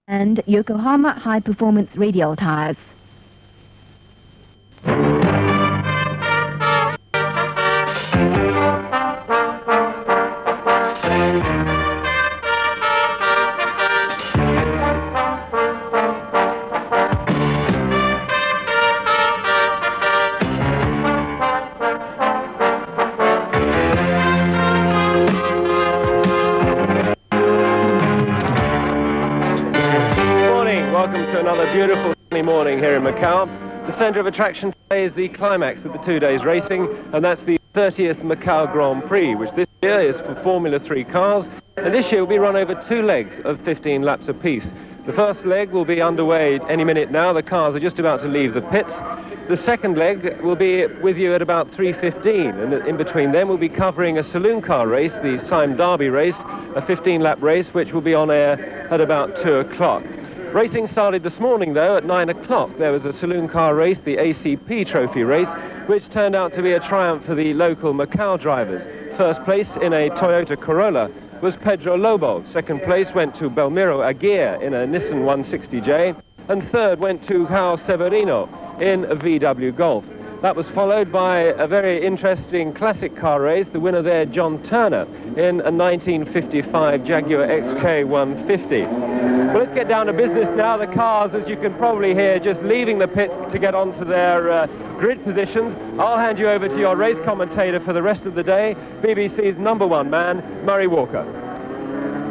and Yokohama High Performance Radial tires. Beautiful sunny morning here in Macau. The centre of attraction today is the climax of the 2 days racing, and that's the 30th Macau Grand Prix, which this year is for Formula 3 cars, and this year will be run over 2 legs of 15 laps apiece. The first leg will be underway any minute now. The cars are just about to leave the pits. The second leg will be with you at about 3:15, and in between them we'll be covering a saloon car race, the Sime Derby race, a 15-lap race, which will be on air at about 2 o'clock. Racing started this morning, though, at 9 o'clock. There was a saloon car race, the ACP Trophy race, which turned out to be a triumph for the local Macau drivers. First place in a Toyota Corolla was Pedro Lobo. Second place went to Belmiro Aguirre in a Nissan 160J. And third went to João Severino in a VW Golf. That was followed by a very interesting classic car race. The winner there, John Turner, in a 1955 Jaguar XK 150. Well, let's get down to business now. The cars, as you can probably hear, just leaving the pits to get onto their grid positions. I'll hand you over to your race commentator for the rest of the day, BBC's #1 man, Murray Walker.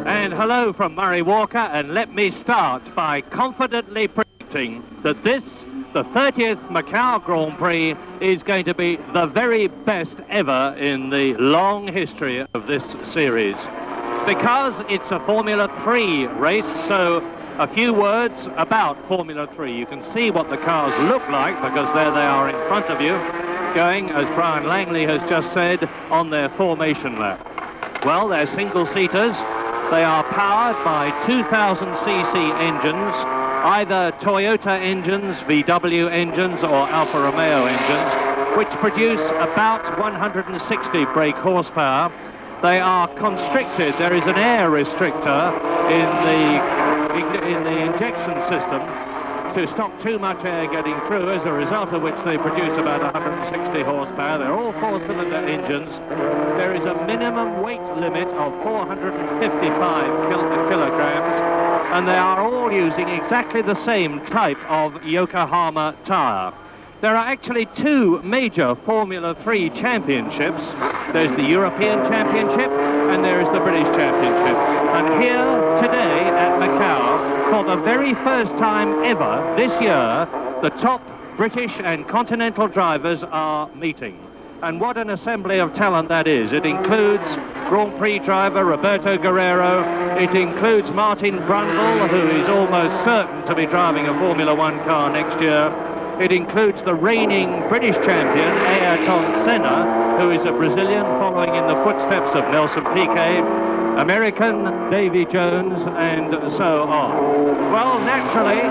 And hello from Murray Walker, and let me start by confidently predicting that this, the 30th Macau Grand Prix, is going to be the very best ever in the long history of this series. Because it's a Formula 3 race, so a few words about Formula 3. You can see what the cars look like, because there they are in front of you, going, as Brian Langley has just said, on their formation lap. Well, they're single-seaters. They are powered by 2,000cc engines, either Toyota engines, VW engines, or Alfa Romeo engines, which produce about 160 brake horsepower. They are constricted. There is an air restrictor in the injection system to stop too much air getting through, as a result of which they produce about 160 horsepower. They're all 4-cylinder engines. There is a minimum weight limit of 455 kilograms, and they are all using exactly the same type of Yokohama tire. There are actually 2 major Formula 3 championships. There's the European Championship and there is the British Championship. And here today at Macau, for the very first time ever this year, the top British and continental drivers are meeting. And what an assembly of talent that is. It includes Grand Prix driver Roberto Guerrero. It includes Martin Brundle, who is almost certain to be driving a Formula 1 car next year. It includes the reigning British champion, AYRTON Senna, who is a Brazilian following in the footsteps of Nelson Piquet, American Davy Jones, and so on. Well, naturally,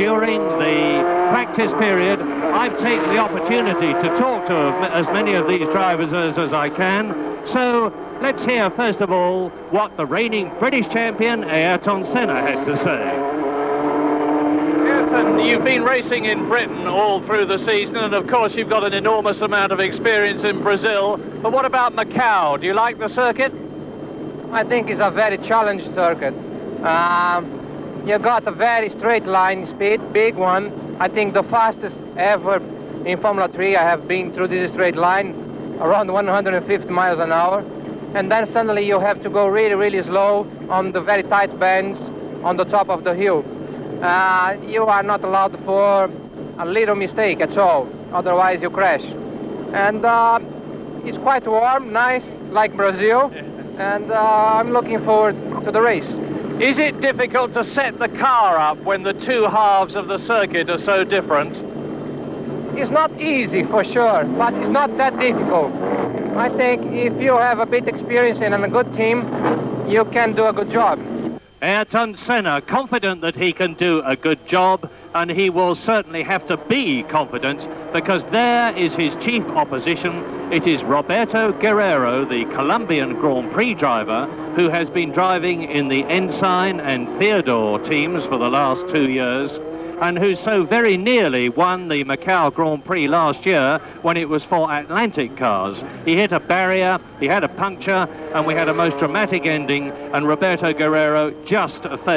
during the practice period, I've taken the opportunity to talk to as many of these drivers as I can. So let's hear, first of all, what the reigning British champion, AYRTON Senna, had to say. And you've been racing in Britain all through the season, and of course you've got an enormous amount of experience in Brazil. But what about Macau? Do you like the circuit? I think it's a very challenging circuit. You got a very straight line speed, big one. I think the fastest ever in Formula 3 I have been through this straight line, around 150 miles an hour. And then suddenly you have to go really, really slow on the very tight bends on the top of the hill. You are not allowed for a little mistake at all, otherwise you crash. And it's quite warm, nice, like Brazil, and I'm looking forward to the race. Is it difficult to set the car up when the 2 halves of the circuit are so different? It's not easy for sure, but it's not that difficult. I think if you have a bit experience and a good team, you can do a good job. AYRTON Senna, confident that he can do a good job. and he will certainly have to be confident, because there is his chief opposition. It is Roberto Guerrero, the Colombian Grand Prix driver, who has been driving in the Ensign and Theodore teams for the last 2 years, and who so very nearly won the Macau Grand Prix last year when it was for Atlantic cars. He hit a barrier, he had a puncture, and we had a most dramatic ending, and Roberto Guerrero just failed.